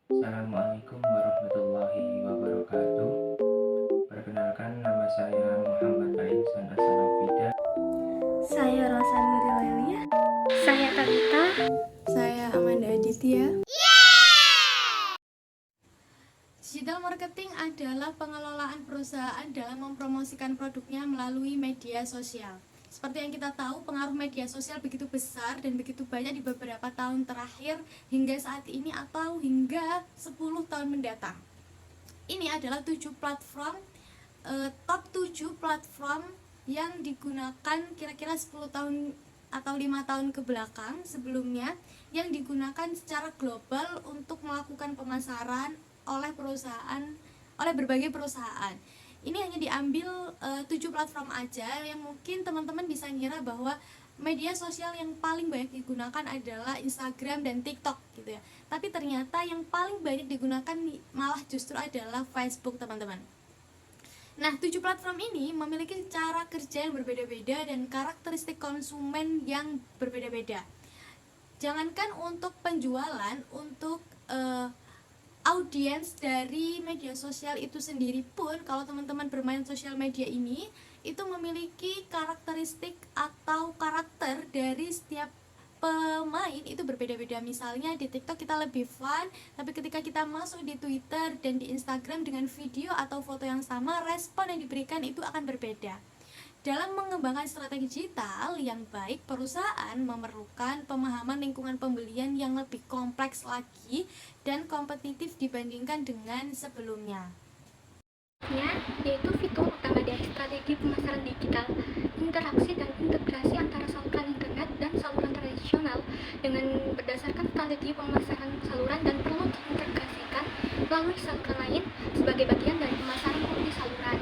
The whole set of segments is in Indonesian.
Assalamualaikum warahmatullahi wabarakatuh. Perkenalkan, nama saya Muhammad Al-Ihsan As-Salafida. Saya Rosa Nurilelia. Saya Talita. Saya Amanda Aditya. Digital marketing adalah pengelolaan perusahaan dalam mempromosikan produknya melalui media sosial. Seperti yang kita tahu, pengaruh media sosial begitu besar dan begitu banyak di beberapa tahun terakhir hingga saat ini atau hingga 10 tahun mendatang. Ini adalah 7 platform, top 7 platform yang digunakan kira-kira 10 tahun atau 5 tahun ke belakang sebelumnya, yang digunakan secara global untuk melakukan pemasaran oleh berbagai perusahaan. Ini hanya diambil 7 platform aja, yang mungkin teman-teman bisa ngira bahwa media sosial yang paling banyak digunakan adalah Instagram dan TikTok gitu ya. Tapi ternyata yang paling banyak digunakan malah justru adalah Facebook, teman-teman. Nah, 7 platform ini memiliki cara kerja yang berbeda-beda dan karakteristik konsumen yang berbeda-beda. Jangankan untuk penjualan, untuk audiens dari media sosial itu sendiri pun, kalau teman-teman bermain sosial media ini, itu memiliki karakteristik atau karakter dari setiap pemain itu berbeda-beda. Misalnya di TikTok kita lebih fun, tapi ketika kita masuk di Twitter dan di Instagram dengan video atau foto yang sama, respon yang diberikan itu akan berbeda. Dalam mengembangkan strategi digital yang baik, perusahaan memerlukan pemahaman lingkungan pembelian yang lebih kompleks lagi dan kompetitif dibandingkan dengan sebelumnya. Yaitu fitur utama dari strategi pemasaran digital, interaksi dan integrasi antara saluran internet dan saluran tradisional dengan berdasarkan strategi pemasaran saluran dan perlu diintegrasikan melalui saluran lain sebagai bagian dari pemasaran multi saluran.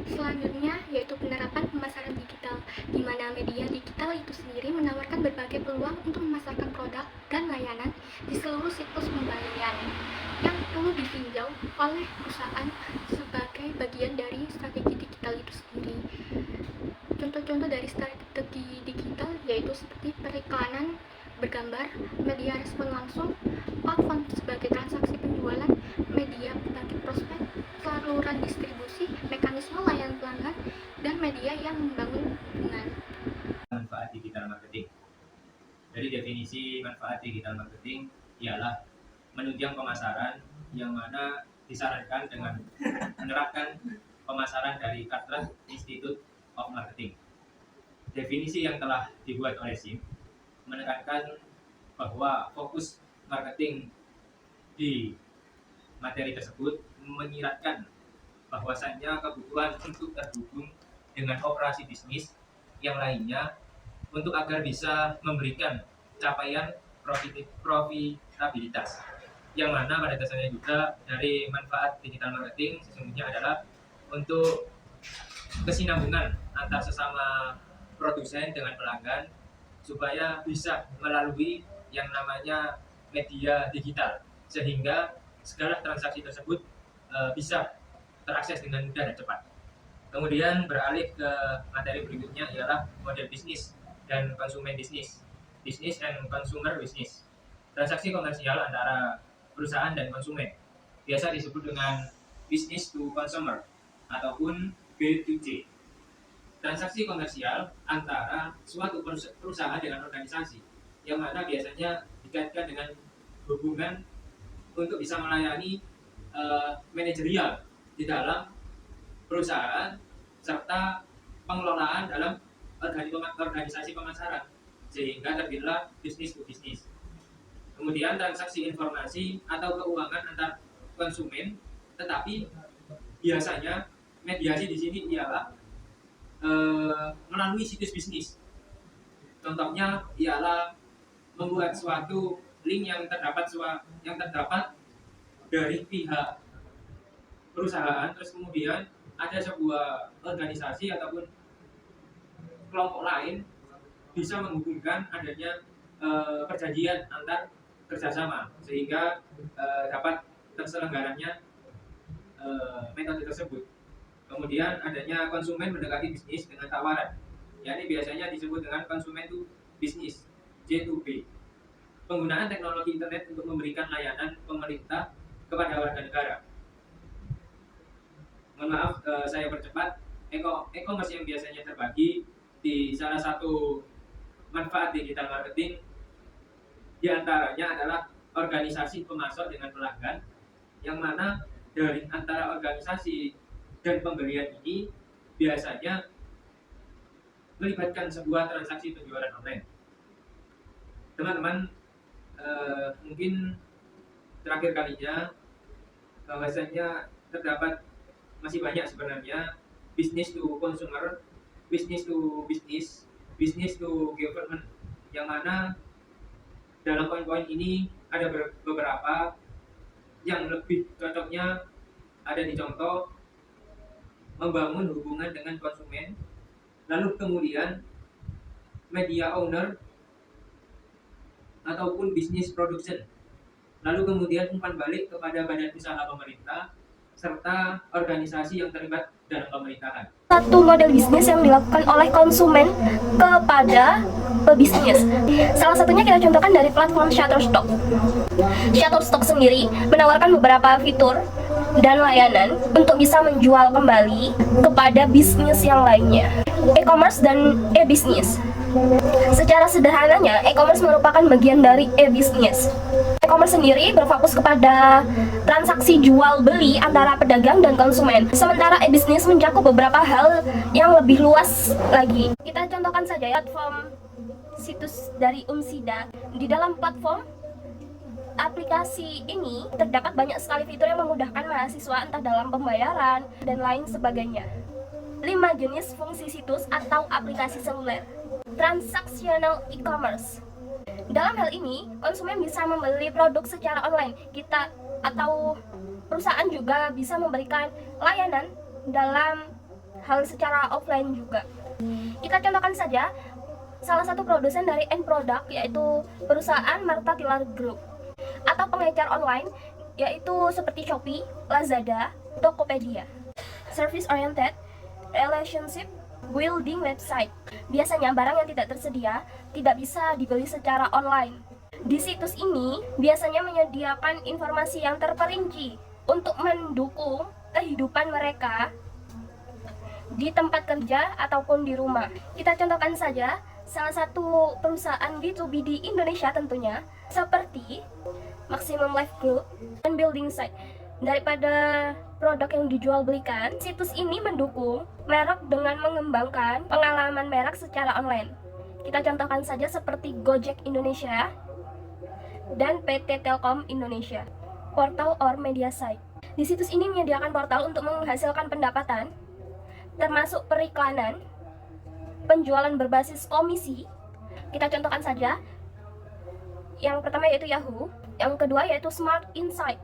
Selanjutnya yaitu penerapan pemasaran digital, di mana media digital itu sendiri menawarkan berbagai peluang untuk memasarkan produk dan layanan di seluruh siklus pembelian yang perlu ditinjau oleh perusahaan sebagai bagian dari strategi digital itu sendiri. Contoh-contoh dari strategi digital yaitu seperti periklanan bergambar, media respon langsung, platform sebagai transaksi penjualan, media bagi prospek, saluran distribusi, mekanisme layanan pelanggan, dan media yang membangun hubungan. Manfaat digital marketing. Dari definisi manfaat digital marketing ialah menunjang pemasaran, yang mana disarankan dengan menerapkan pemasaran dari Carter Institute of Marketing. Definisi yang telah dibuat oleh SIM menekankan bahwa fokus marketing di materi tersebut menyiratkan bahwasannya kebutuhan untuk terhubung dengan operasi bisnis yang lainnya untuk agar bisa memberikan capaian profitabilitas, yang mana pada dasarnya juga dari manfaat digital marketing sesungguhnya adalah untuk kesinambungan antar sesama produsen dengan pelanggan supaya bisa melalui yang namanya media digital, sehingga segala transaksi tersebut bisa terakses dengan mudah dan cepat. Kemudian beralih ke materi berikutnya ialah model bisnis dan konsumen bisnis, bisnis and consumer bisnis. Transaksi komersial antara perusahaan dan konsumen biasa disebut dengan business to consumer ataupun B2C. Transaksi komersial antara suatu perusahaan dengan organisasi, yang mana biasanya dikaitkan dengan hubungan untuk bisa melayani manajerial di dalam perusahaan serta pengelolaan dalam organisasi pemasaran, sehingga terjadilah bisnis to bisnis. Kemudian transaksi informasi atau keuangan antar konsumen, tetapi biasanya mediasi di sini ialah melalui situs bisnis. Contohnya ialah membuat suatu link yang terdapat dari pihak perusahaan, terus kemudian ada sebuah organisasi ataupun kelompok lain bisa menghubungkan adanya perjanjian antar kerjasama, sehingga dapat terselenggaranya metode tersebut. Kemudian adanya konsumen mendekati bisnis dengan tawaran, yakni biasanya disebut dengan konsumen to bisnis, J2B. penggunaan teknologi internet untuk memberikan layanan pemerintah kepada warga negara. Mohon maaf, saya percepat. E-commerce yang biasanya terbagi di salah satu manfaat digital marketing diantaranya adalah organisasi pemasok dengan pelanggan, yang mana dari antara organisasi dan pembelian ini biasanya melibatkan sebuah transaksi penjualan online. Teman-teman, mungkin terakhir kalinya bahwasanya terdapat masih banyak sebenarnya business to consumer, business to business, business to government, yang mana dalam poin-poin ini ada beberapa yang lebih cocoknya ada di contoh membangun hubungan dengan konsumen, lalu kemudian media owner ataupun bisnis production, lalu kemudian umpan balik kepada badan usaha pemerintah serta organisasi yang terlibat dalam pemerintahan. Satu model bisnis yang dilakukan oleh konsumen kepada pebisnis. Salah satunya kita contohkan dari platform Shutterstock. Shutterstock sendiri menawarkan beberapa fitur dan layanan untuk bisa menjual kembali kepada bisnis yang lainnya. E-commerce dan e-bisnis. Secara sederhananya, e-commerce merupakan bagian dari e-bisnis. E-commerce sendiri berfokus kepada transaksi jual beli antara pedagang dan konsumen. Sementara e-bisnis mencakup beberapa hal yang lebih luas lagi. Kita contohkan saja platform situs dari Umsida. Di dalam platform aplikasi ini terdapat banyak sekali fitur yang memudahkan mahasiswa entah dalam pembayaran dan lain sebagainya. 5 jenis fungsi situs atau aplikasi seluler. Transactional e-commerce. Dalam hal ini, konsumen bisa membeli produk secara online. Kita atau perusahaan juga bisa memberikan layanan dalam hal secara offline juga. Kita contohkan saja salah satu produsen dari end product, yaitu perusahaan Martha Tilar Group, atau pengecer online, yaitu seperti Shopee, Lazada, Tokopedia. Service oriented relationship building website. Biasanya barang yang tidak tersedia tidak bisa dibeli secara online. Di situs ini biasanya menyediakan informasi yang terperinci untuk mendukung kehidupan mereka di tempat kerja ataupun di rumah. Kita contohkan saja salah satu perusahaan B2B di Indonesia tentunya, seperti Maximum Life Group dan Building Site. Daripada produk yang dijual belikan, situs ini mendukung merek dengan mengembangkan pengalaman merek secara online. Kita contohkan saja seperti Gojek Indonesia dan PT Telkom Indonesia. Portal or media site. Di situs ini menyediakan portal untuk menghasilkan pendapatan, termasuk periklanan, penjualan berbasis komisi. Kita contohkan saja. Yang pertama yaitu Yahoo, yang kedua yaitu Smart Insight,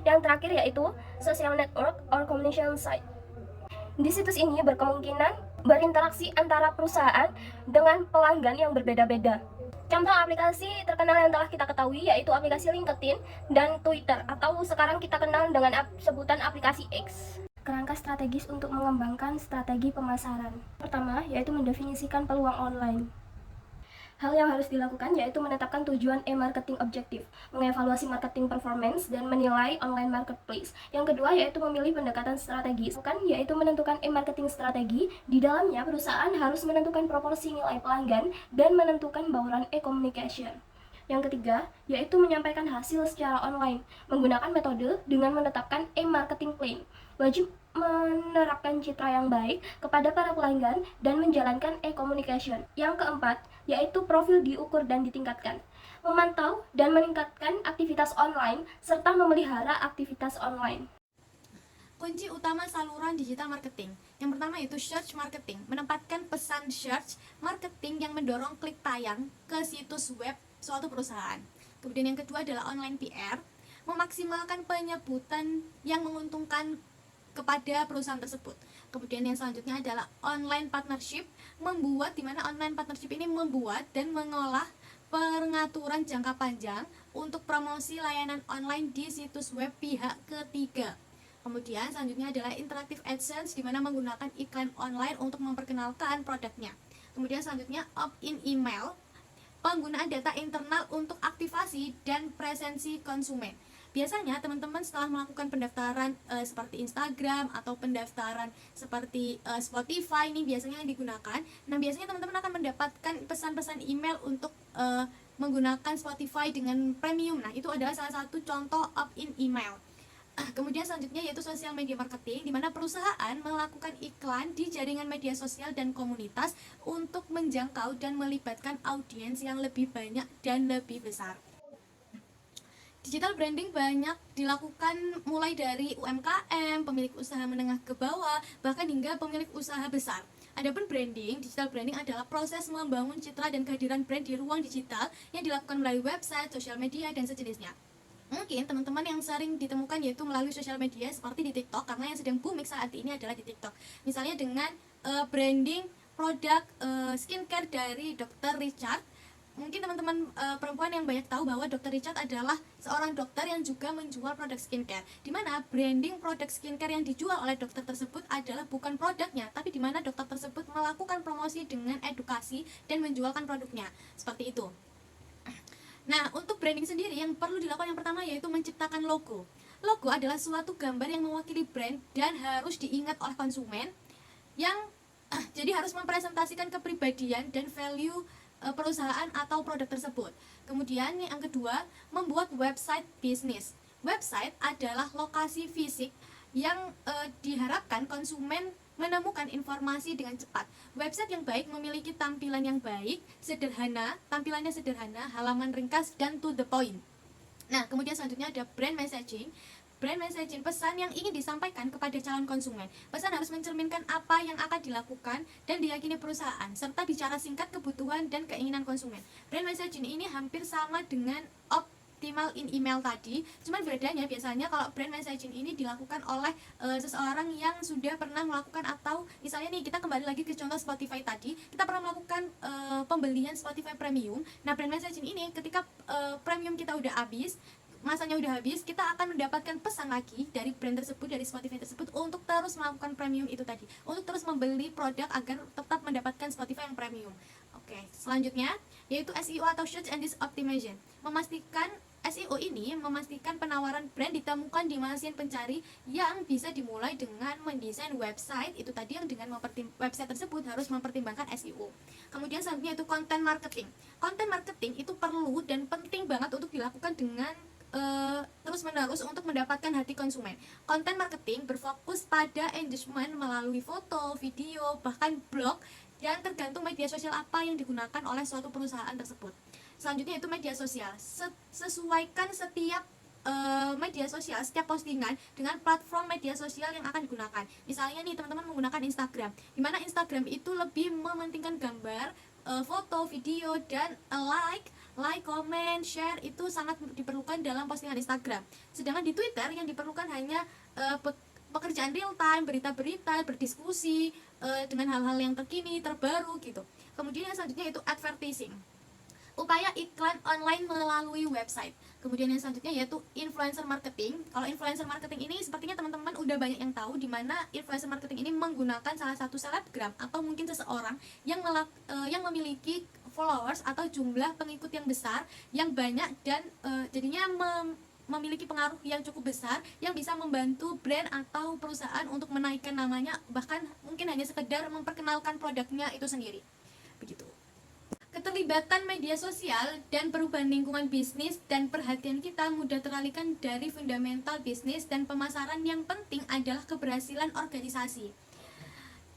yang terakhir yaitu social network or communication site. Di situs ini berkemungkinan berinteraksi antara perusahaan dengan pelanggan yang berbeda-beda. Contoh aplikasi terkenal yang telah kita ketahui yaitu aplikasi LinkedIn dan Twitter, atau sekarang kita kenal dengan sebutan aplikasi X. Kerangka strategis untuk mengembangkan strategi pemasaran. Pertama yaitu mendefinisikan peluang online. Hal yang harus dilakukan yaitu menetapkan tujuan e-marketing objektif, mengevaluasi marketing performance, dan menilai online marketplace. Yang kedua yaitu memilih pendekatan strategis, yaitu menentukan e-marketing strategi. Di dalamnya perusahaan harus menentukan proporsi nilai pelanggan dan menentukan bauran e-communication. Yang ketiga yaitu menyampaikan hasil secara online, menggunakan metode dengan menetapkan e-marketing plan. Wajib menerapkan citra yang baik kepada para pelanggan dan menjalankan e-communication. Yang keempat yaitu profil diukur dan ditingkatkan, memantau dan meningkatkan aktivitas online serta memelihara aktivitas online. Kunci utama saluran digital marketing. Yang pertama yaitu search marketing, menempatkan pesan search marketing yang mendorong klik tayang ke situs web suatu perusahaan. Kemudian yang kedua adalah online PR, memaksimalkan penyebutan yang menguntungkan kepada perusahaan tersebut. Kemudian yang selanjutnya adalah online partnership, membuat dimana online partnership ini membuat dan mengolah pengaturan jangka panjang untuk promosi layanan online di situs web pihak ketiga. Kemudian selanjutnya adalah interactive AdSense, di mana menggunakan iklan online untuk memperkenalkan produknya. Kemudian selanjutnya opt-in email, penggunaan data internal untuk aktivasi dan presensi konsumen. Biasanya teman-teman setelah melakukan pendaftaran seperti Instagram atau pendaftaran seperti Spotify ini biasanya yang digunakan. Nah, biasanya teman-teman akan mendapatkan pesan-pesan email untuk menggunakan Spotify dengan premium. Nah, itu adalah salah satu contoh opt-in email. Kemudian selanjutnya yaitu sosial media marketing, di mana perusahaan melakukan iklan di jaringan media sosial dan komunitas untuk menjangkau dan melibatkan audiens yang lebih banyak dan lebih besar. Digital branding banyak dilakukan mulai dari UMKM, pemilik usaha menengah ke bawah, bahkan hingga pemilik usaha besar. Adapun branding, digital branding adalah proses membangun citra dan kehadiran brand di ruang digital yang dilakukan melalui website, sosial media, dan sejenisnya. Mungkin teman-teman yang sering ditemukan yaitu melalui sosial media seperti di TikTok, karena yang sedang booming saat ini adalah di TikTok. Misalnya dengan branding produk skincare dari Dr. Richard. Mungkin teman-teman perempuan yang banyak tahu bahwa Dr. Richard adalah seorang dokter yang juga menjual produk skincare, di mana branding produk skincare yang dijual oleh dokter tersebut adalah bukan produknya, tapi di mana dokter tersebut melakukan promosi dengan edukasi dan menjualkan produknya, seperti itu. Nah, untuk branding sendiri yang perlu dilakukan yang pertama yaitu menciptakan logo. Logo adalah suatu gambar yang mewakili brand dan harus diingat oleh konsumen yang jadi harus mempresentasikan kepribadian dan value perusahaan atau produk tersebut. Kemudian yang kedua, membuat website bisnis. Website adalah lokasi fisik yang diharapkan konsumen menemukan informasi dengan cepat. Website yang baik memiliki tampilan yang baik, tampilannya sederhana, halaman ringkas, dan to the point. Nah, kemudian selanjutnya ada brand messaging. Brand messaging, pesan yang ingin disampaikan kepada calon konsumen. Pesan harus mencerminkan apa yang akan dilakukan dan diyakini perusahaan, serta bicara singkat kebutuhan dan keinginan konsumen. Brand messaging ini hampir sama dengan optimal in email tadi, cuman bedanya biasanya kalau brand messaging ini dilakukan oleh seseorang yang sudah pernah melakukan, atau misalnya nih kita kembali lagi ke contoh Spotify tadi, kita pernah melakukan pembelian Spotify premium. Nah, brand messaging ini ketika premium kita udah habis, masanya udah habis, kita akan mendapatkan pesan lagi dari brand tersebut, dari Spotify tersebut, untuk terus melakukan premium itu tadi, untuk terus membeli produk agar tetap mendapatkan Spotify yang premium. Oke, selanjutnya yaitu SEO atau Search Engine Optimization. Memastikan SEO ini memastikan penawaran brand ditemukan di mesin pencari yang bisa dimulai dengan mendesain website itu tadi, yang dengan website tersebut harus mempertimbangkan SEO. Kemudian selanjutnya itu content marketing. Content marketing itu perlu dan penting banget untuk dilakukan dengan terus-menerus untuk mendapatkan hati konsumen. Content marketing berfokus pada engagement melalui foto, video, bahkan blog, yang tergantung media sosial apa yang digunakan oleh suatu perusahaan tersebut. Selanjutnya itu media sosial. Sesuaikan setiap media sosial, setiap postingan dengan platform media sosial yang akan digunakan. Misalnya nih teman-teman menggunakan Instagram, di mana Instagram itu lebih mementingkan gambar, foto, video, dan like, comment, share itu sangat diperlukan dalam postingan Instagram. Sedangkan di Twitter yang diperlukan hanya pekerjaan real time, berita-berita, berdiskusi dengan hal-hal yang terkini, terbaru gitu. Kemudian yang selanjutnya itu advertising. Upaya iklan online melalui website. Kemudian yang selanjutnya yaitu influencer marketing. Kalau influencer marketing ini sepertinya teman-teman udah banyak yang tahu, di mana influencer marketing ini menggunakan salah satu selebgram atau mungkin seseorang yang memiliki followers atau jumlah pengikut yang besar, yang banyak, dan jadinya memiliki pengaruh yang cukup besar yang bisa membantu brand atau perusahaan untuk menaikkan namanya, bahkan mungkin hanya sekedar memperkenalkan produknya itu sendiri. Begitu. Keterlibatan media sosial dan perubahan lingkungan bisnis dan perhatian kita mudah teralihkan dari fundamental bisnis dan pemasaran. Yang penting adalah keberhasilan organisasi.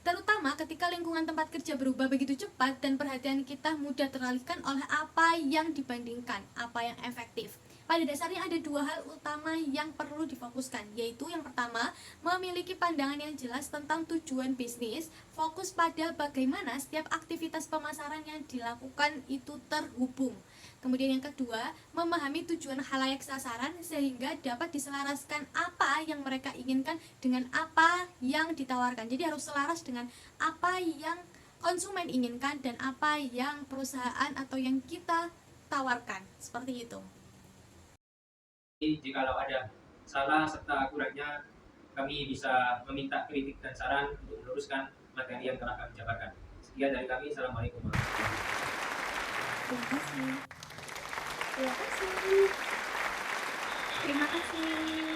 Terutama ketika lingkungan tempat kerja berubah begitu cepat dan perhatian kita mudah teralihkan oleh apa yang dibandingkan, apa yang efektif. Pada dasarnya ada dua hal utama yang perlu difokuskan, yaitu yang pertama, memiliki pandangan yang jelas tentang tujuan bisnis, fokus pada bagaimana setiap aktivitas pemasaran yang dilakukan itu terhubung. Kemudian yang kedua, memahami tujuan khalayak sasaran sehingga dapat diselaraskan apa yang mereka inginkan dengan apa yang ditawarkan. Jadi harus selaras dengan apa yang konsumen inginkan dan apa yang perusahaan atau yang kita tawarkan. Seperti itu. Jikalau ada salah serta kurangnya, kami bisa meminta kritik dan saran untuk meluruskan materi yang telah kami jabarkan. Sekian dari kami. Assalamualaikum warahmatullahi wabarakatuh. Terima kasih. Terima kasih.